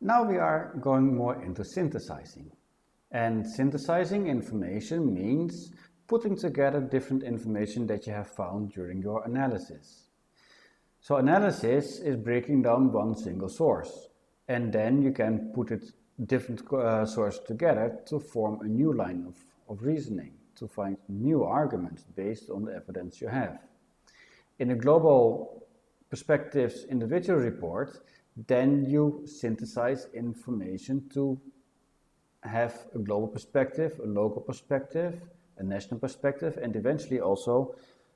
Now we are going more into synthesizing. And synthesizing information means putting together different information that you have found during your analysis. So analysis is breaking down one single source, and then you can put different sources together to form a new line of reasoning, to find new arguments based on the evidence you have. In a global perspectives individual report, then you synthesize information to have a global perspective, a local perspective, a national perspective, and eventually also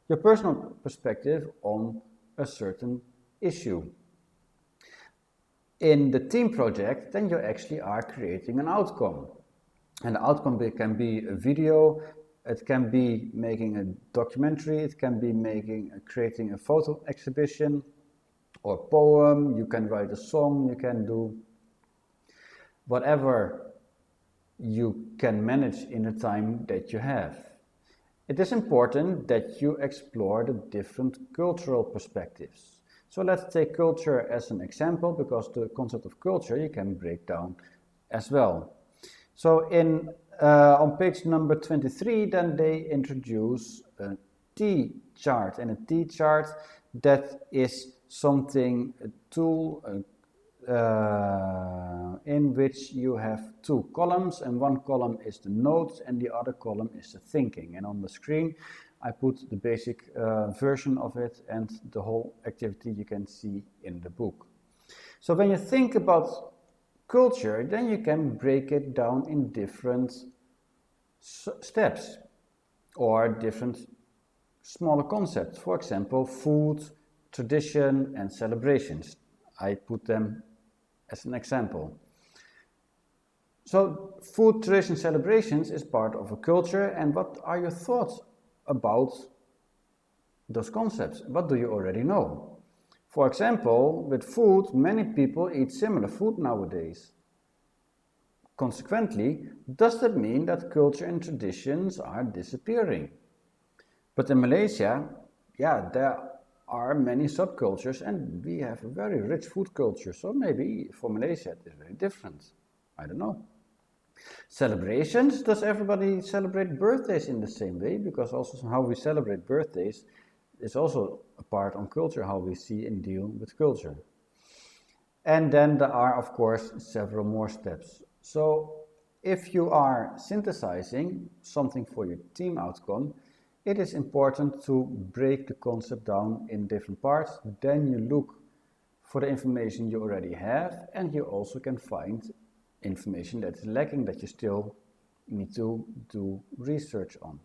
your personal perspective on a certain issue. In the team project, then you actually are creating an outcome. And the outcome can be a video, it can be making a documentary, it can be creating a photo exhibition or poem, you can write a song, you can do whatever you can manage in the time that you have. It is important that you explore the different cultural perspectives. So let's take culture as an example, because the concept of culture you can break down as well. So on page number 23, then they introduce a T chart, and a T chart, that is something, a tool in which you have two columns, and one column is the notes and the other column is the thinking. And on the screen I put the basic version of it, and the whole activity you can see in the book. So when you think about culture, then you can break it down in different steps or different smaller concepts. For example, food, tradition and celebrations. I put them as an example. So food, tradition, celebrations is part of a culture, and what are your thoughts about those concepts? What do you already know? For example, with food, many people eat similar food nowadays. Consequently, does that mean that culture and traditions are disappearing? But in Malaysia, there are many subcultures, and we have a very rich food culture, so maybe for Malaysia it is very different. I don't know. Celebrations, does everybody celebrate birthdays in the same way? Because also how we celebrate birthdays is also a part on culture, how we see and deal with culture. And then there are, of course, several more steps. So if you are synthesizing something for your team outcome, it is important to break the concept down in different parts. Then you look for the information you already have, and you also can find information that is lacking, that you still need to do research on.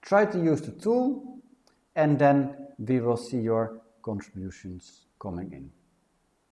Try to use the tool, and then we will see your contributions coming in.